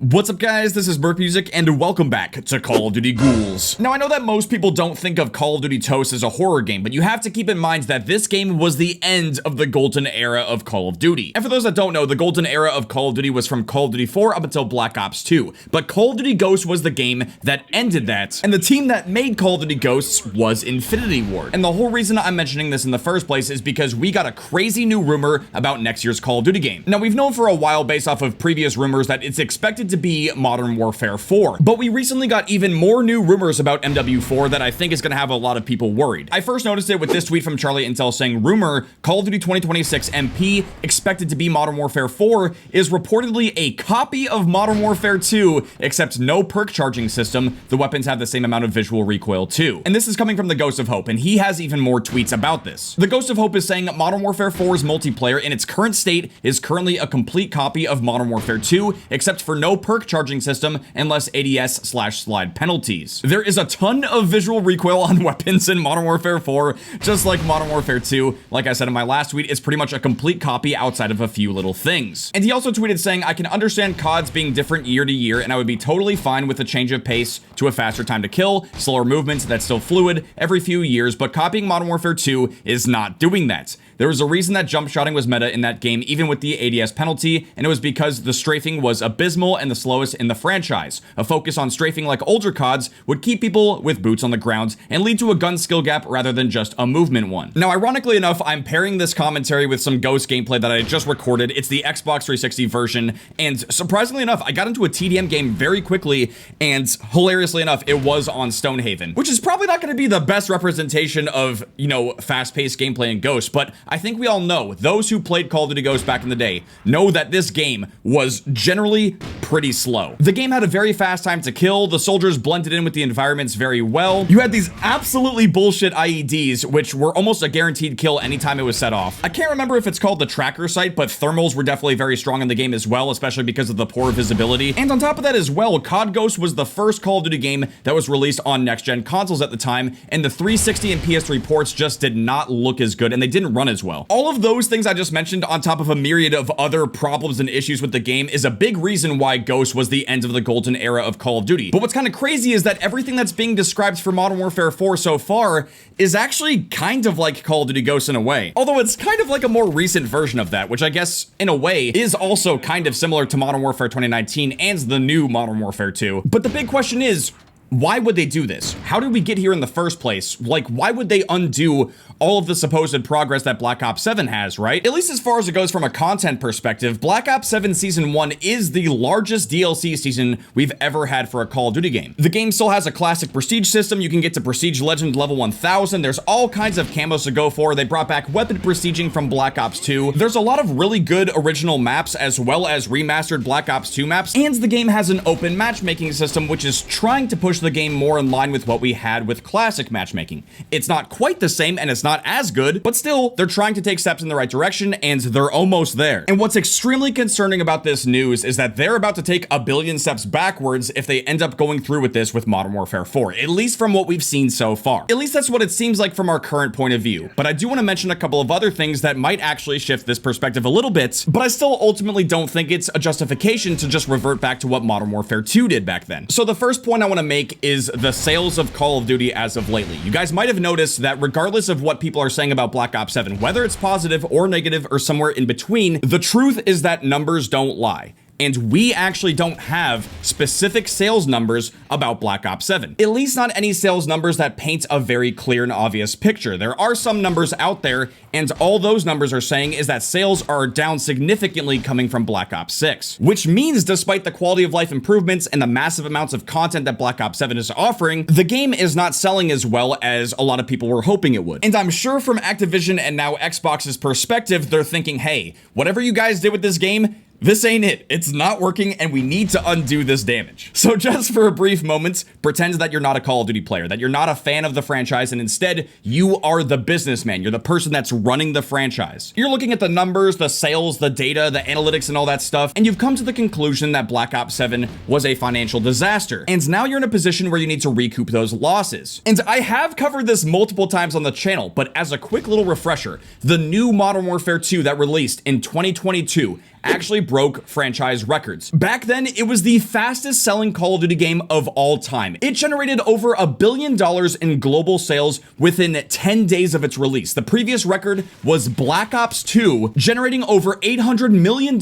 What's up guys, this is Burp Music and welcome back to Call of Duty Ghouls. Now I know that most people don't think of Call of Duty Toast as a horror game, but you have to keep in mind that this game was the end of the golden era of Call of Duty. And for those that don't know, the golden era of Call of Duty was from Call of Duty 4 up until Black Ops 2. But Call of Duty Ghosts was the game that ended that, and the team that made Call of Duty Ghosts was Infinity Ward. And the whole reason I'm mentioning this in the first place is because we got a crazy new rumor about next year's Call of Duty game. Now we've known for a while based off of previous rumors that it's expected to be Modern Warfare 4, but we recently got even more new rumors about MW4 that I think is going to have a lot of people worried. I first noticed it with this tweet from Charlie Intel saying, rumor, Call of Duty 2026 MP expected to be Modern Warfare 4 is reportedly a copy of Modern Warfare 2, except no perk charging system. The weapons have the same amount of visual recoil too. And this is coming from the Ghost of Hope, and he has even more tweets about this. The Ghost of Hope is saying Modern Warfare 4's multiplayer in its current state is currently a complete copy of Modern Warfare 2, except for no perk charging system and less ADS/slide penalties. There is a ton of visual recoil on weapons in Modern Warfare 4, just like Modern Warfare 2. Like I said in my last tweet, it's pretty much a complete copy outside of a few little things. And he also tweeted saying, I can understand CODs being different year to year, and I would be totally fine with a change of pace to a faster time to kill, slower movements that's still fluid every few years, but copying Modern Warfare 2 is not doing that. There was a reason that jump shotting was meta in that game, even with the ADS penalty, and it was because the strafing was abysmal and the slowest in the franchise. A focus on strafing like older CODs would keep people with boots on the ground and lead to a gun skill gap rather than just a movement one. Now, ironically enough, I'm pairing this commentary with some Ghost gameplay that I just recorded. It's the Xbox 360 version, and surprisingly enough, I got into a TDM game very quickly, and hilariously enough, it was on Stonehaven, which is probably not going to be the best representation of, fast-paced gameplay in Ghost, but I think we all know, those who played Call of Duty Ghosts back in the day, know that this game was generally pretty slow. The game had a very fast time to kill, the soldiers blended in with the environments very well. You had these absolutely bullshit IEDs, which were almost a guaranteed kill anytime it was set off. I can't remember if it's called the tracker sight, but thermals were definitely very strong in the game as well, especially because of the poor visibility. And on top of that as well, COD Ghost was the first Call of Duty game that was released on next-gen consoles at the time, and the 360 and PS3 ports just did not look as good, and they didn't run as well. All of those things I just mentioned, on top of a myriad of other problems and issues with the game, is a big reason why Ghost was the end of the golden era of Call of Duty. But what's kind of crazy is that everything that's being described for Modern Warfare 4 so far is actually kind of like Call of Duty Ghosts in a way. Although it's kind of like a more recent version of that, which I guess, in a way, is also kind of similar to Modern Warfare 2019 and the new Modern Warfare 2. But the big question is, why would they do this? How did we get here in the first place? Like, why would they undo all of the supposed progress that Black Ops 7 has, right? At least as far as it goes from a content perspective, Black Ops 7 Season 1 is the largest DLC season we've ever had for a Call of Duty game. The game still has a classic prestige system. You can get to Prestige Legend level 1000. There's all kinds of camos to go for. They brought back weapon prestiging from Black Ops 2. There's a lot of really good original maps as well as remastered Black Ops 2 maps. And the game has an open matchmaking system, which is trying to push the game more in line with what we had with classic matchmaking. It's not quite the same and it's not as good, but still, they're trying to take steps in the right direction and they're almost there. And what's extremely concerning about this news is that they're about to take a billion steps backwards if they end up going through with this with Modern Warfare 4, at least from what we've seen so far. At least that's what it seems like from our current point of view. But I do want to mention a couple of other things that might actually shift this perspective a little bit, but I still ultimately don't think it's a justification to just revert back to what Modern Warfare 2 did back then. So the first point I want to make is the sales of Call of Duty as of lately. You guys might have noticed that regardless of what people are saying about Black Ops 7, whether it's positive or negative or somewhere in between, the truth is that numbers don't lie. And we actually don't have specific sales numbers about Black Ops 7. At least not any sales numbers that paint a very clear and obvious picture. There are some numbers out there, and all those numbers are saying is that sales are down significantly coming from Black Ops 6. Which means despite the quality of life improvements and the massive amounts of content that Black Ops 7 is offering, the game is not selling as well as a lot of people were hoping it would. And I'm sure from Activision and now Xbox's perspective, they're thinking, hey, whatever you guys did with this game, this ain't it. It's not working and we need to undo this damage. So just for a brief moment, pretend that you're not a Call of Duty player, that you're not a fan of the franchise, and instead you are the businessman. You're the person that's running the franchise. You're looking at the numbers, the sales, the data, the analytics, and all that stuff, and you've come to the conclusion that Black Ops 7 was a financial disaster. And now you're in a position where you need to recoup those losses. And I have covered this multiple times on the channel, but as a quick little refresher, the new Modern Warfare 2 that released in 2022 actually broke franchise records. Back then, it was the fastest selling Call of Duty game of all time. It generated over $1 billion in global sales within 10 days of its release. The previous record was Black Ops 2, generating over $800 million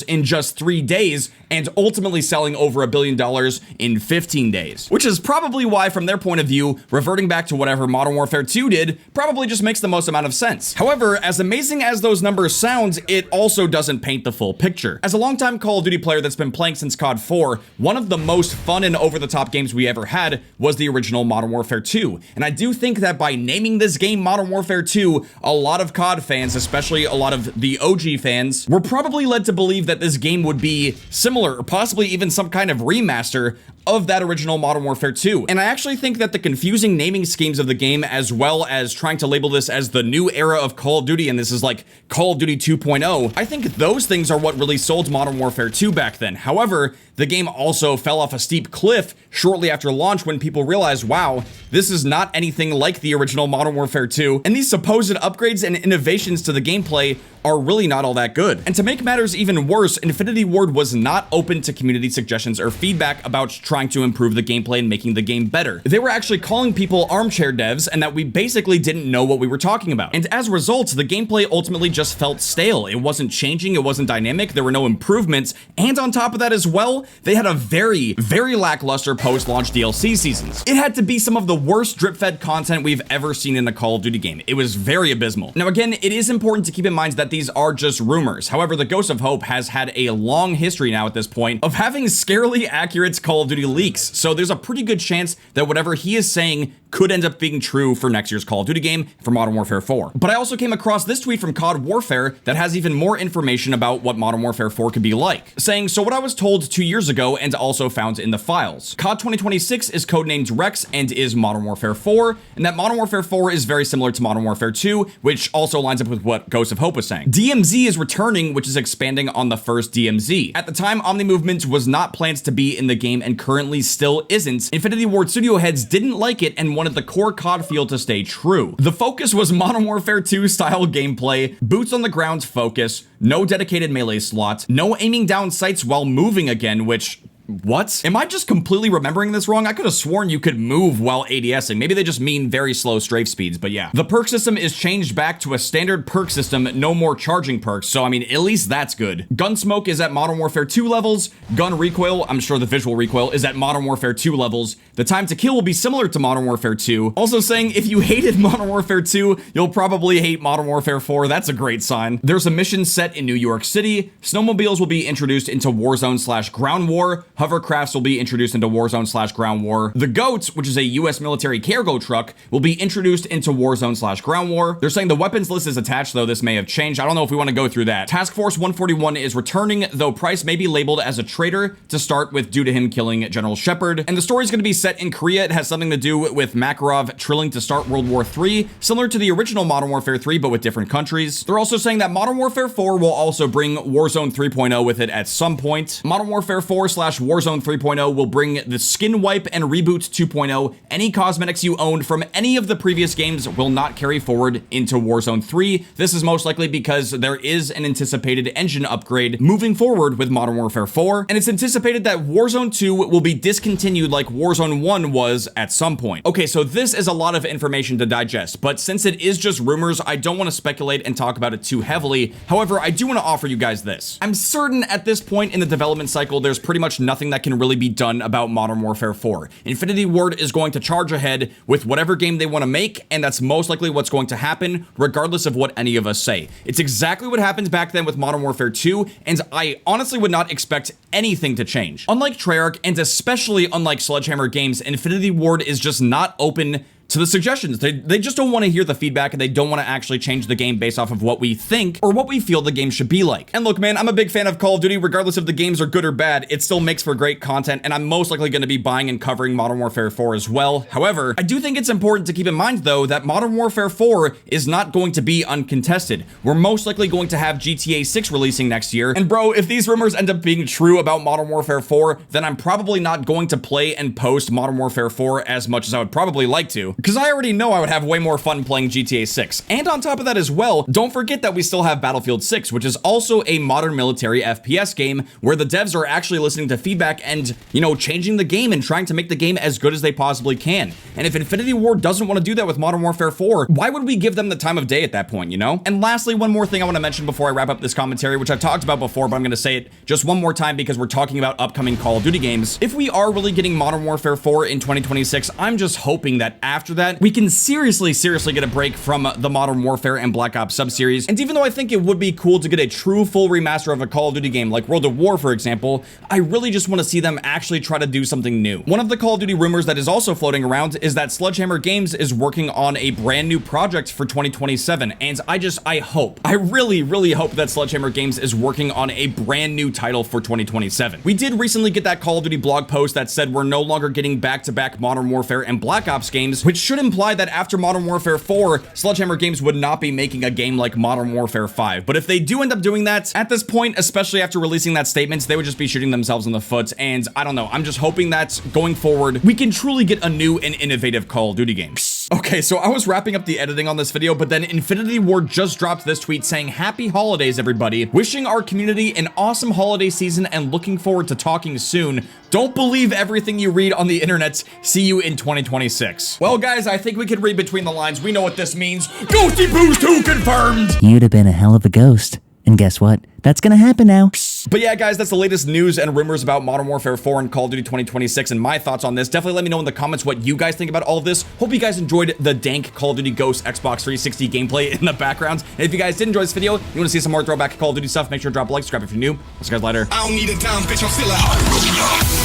in just 3 days, and ultimately selling over $1 billion in 15 days. Which is probably why, from their point of view, reverting back to whatever Modern Warfare 2 did probably just makes the most amount of sense. However, as amazing as those numbers sound, it also doesn't paint the full picture. As a longtime Call of Duty player that's been playing since COD 4, one of the most fun and over-the-top games we ever had was the original Modern Warfare 2. And I do think that by naming this game Modern Warfare 2, a lot of COD fans, especially a lot of the OG fans, were probably led to believe that this game would be similar or possibly even some kind of remaster of that original Modern Warfare 2. And I actually think that the confusing naming schemes of the game, as well as trying to label this as the new era of Call of Duty, and this is like Call of Duty 2.0, I think those things are what really sold Modern Warfare 2 back then. However, the game also fell off a steep cliff shortly after launch when people realized, wow, this is not anything like the original Modern Warfare 2, and these supposed upgrades and innovations to the gameplay are really not all that good. And to make matters even worse, Infinity Ward was not open to community suggestions or feedback about trying to improve the gameplay and making the game better. They were actually calling people armchair devs, and that we basically didn't know what we were talking about. And as a result, the gameplay ultimately just felt stale. It wasn't changing, it wasn't dynamic, there were no improvements, and on top of that as well, they had a very, very lackluster post-launch DLC seasons. It had to be some of the worst drip-fed content we've ever seen in a Call of Duty game. It was very abysmal. Now again, it is important to keep in mind that these are just rumors. However, the Ghost of Hope has had a long history now at this point of having scarily accurate Call of Duty leaks, so there's a pretty good chance that whatever he is saying could end up being true for next year's Call of Duty game for Modern Warfare 4. But I also came across this tweet from COD Warfare that has even more information about what Modern Warfare 4 could be like, saying, so what I was told 2 years ago and also found in the files. COD 2026 is codenamed Rex and is Modern Warfare 4, and that Modern Warfare 4 is very similar to Modern Warfare 2, which also lines up with what Ghost of Hope was saying. DMZ is returning, which is expanding on the first DMZ. At the time, Omni Movement was not planned to be in the game and currently still isn't. Infinity Ward studio heads didn't like it and wanted the core COD feel to stay true. The focus was Modern Warfare 2 style gameplay, boots on the ground focus, no dedicated melee slot, no aiming down sights while moving again, which... what? Am I just completely remembering this wrong? I could have sworn you could move while ADSing. Maybe they just mean very slow strafe speeds, but yeah. The perk system is changed back to a standard perk system, no more charging perks, so I mean, at least that's good. Gun smoke is at Modern Warfare 2 levels. Gun recoil, I'm sure the visual recoil, is at Modern Warfare 2 levels. The time to kill will be similar to Modern Warfare 2. Also saying, if you hated Modern Warfare 2, you'll probably hate Modern Warfare 4. That's a great sign. There's a mission set in New York City. Snowmobiles will be introduced into Warzone/Ground War. Hovercrafts will be introduced into Warzone/Ground War. The GOAT, which is a US military cargo truck, will be introduced into Warzone/Ground War. They're saying the weapons list is attached, though this may have changed. I don't know if we want to go through that. Task Force 141 is returning, though Price may be labeled as a traitor to start with due to him killing General Shepard. And the story is going to be set in Korea. It has something to do with Makarov trilling to start World War III, similar to the original Modern Warfare 3, but with different countries. They're also saying that Modern Warfare 4 will also bring Warzone 3.0 with it at some point. Modern Warfare 4/Warzone 3.0 will bring the skin wipe and reboot 2.0. Any cosmetics you owned from any of the previous games will not carry forward into Warzone 3. This is most likely because there is an anticipated engine upgrade moving forward with Modern Warfare 4, and it's anticipated that Warzone 2 will be discontinued like Warzone 1 was at some point. Okay, so this is a lot of information to digest, but since it is just rumors, I don't want to speculate and talk about it too heavily. However, I do want to offer you guys this. I'm certain at this point in the development cycle, there's pretty much nothing that can really be done about Modern Warfare 4. Infinity Ward is going to charge ahead with whatever game they want to make, and that's most likely what's going to happen, regardless of what any of us say. It's exactly what happened back then with Modern Warfare 2, and I honestly would not expect anything to change. Unlike Treyarch, and especially unlike Sledgehammer Games, Infinity Ward is just not open to the suggestions. They just don't want to hear the feedback, and they don't want to actually change the game based off of what we think or what we feel the game should be like. And look, man, I'm a big fan of Call of Duty. Regardless if the games are good or bad, it still makes for great content, and I'm most likely going to be buying and covering Modern Warfare 4 as well. However, I do think it's important to keep in mind, though, that Modern Warfare 4 is not going to be uncontested. We're most likely going to have GTA 6 releasing next year, and bro, if these rumors end up being true about Modern Warfare 4, then I'm probably not going to play and post Modern Warfare 4 as much as I would probably like to. because I already know I would have way more fun playing GTA 6. And on top of that as well, don't forget that we still have Battlefield 6, which is also a modern military FPS game where the devs are actually listening to feedback and, you know, changing the game and trying to make the game as good as they possibly can. And if Infinity Ward doesn't want to do that with Modern Warfare 4, why would we give them the time of day at that point, you know? And lastly, one more thing I want to mention before I wrap up this commentary, which I've talked about before, but I'm going to say it just one more time because we're talking about upcoming Call of Duty games. If we are really getting Modern Warfare 4 in 2026, I'm just hoping that after that, we can seriously get a break from the Modern Warfare and Black Ops sub-series. And even though I think it would be cool to get a true full remaster of a Call of Duty game like World of War, for example, I really just want to see them actually try to do something new. One of the Call of Duty rumors that is also floating around is that Sledgehammer Games is working on a brand new project for 2027. And I really hope that Sledgehammer Games is working on a brand new title for 2027. We did recently get that Call of Duty blog post that said we're no longer getting back-to-back Modern Warfare and Black Ops games, which should imply that after Modern Warfare 4, Sledgehammer Games would not be making a game like Modern Warfare 5. But if they do end up doing that, at this point, especially after releasing that statement, they would just be shooting themselves in the foot. And I don't know, I'm just hoping that going forward, we can truly get a new and innovative Call of Duty game. Okay, so I was wrapping up the editing on this video, but then Infinity Ward just dropped this tweet saying, "Happy holidays, everybody. Wishing our community an awesome holiday season and looking forward to talking soon. Don't believe everything you read on the internet. See you in 2026. Well, guys, I think we could read between the lines. We know what this means. Ghosty Boost 2 confirmed! You'd have been a hell of a ghost. And guess what? That's gonna happen now. But yeah, guys, that's the latest news and rumors about Modern Warfare 4 and Call of Duty 2026 and my thoughts on this. Definitely let me know in the comments what you guys think about all of this. Hope you guys enjoyed the dank Call of Duty Ghost Xbox 360 gameplay in the background. And if you guys did enjoy this video, you want to see some more throwback Call of Duty stuff, make sure to drop a like, subscribe if you're new. I'll see you guys later. I don't need a dime, bitch, I'm still a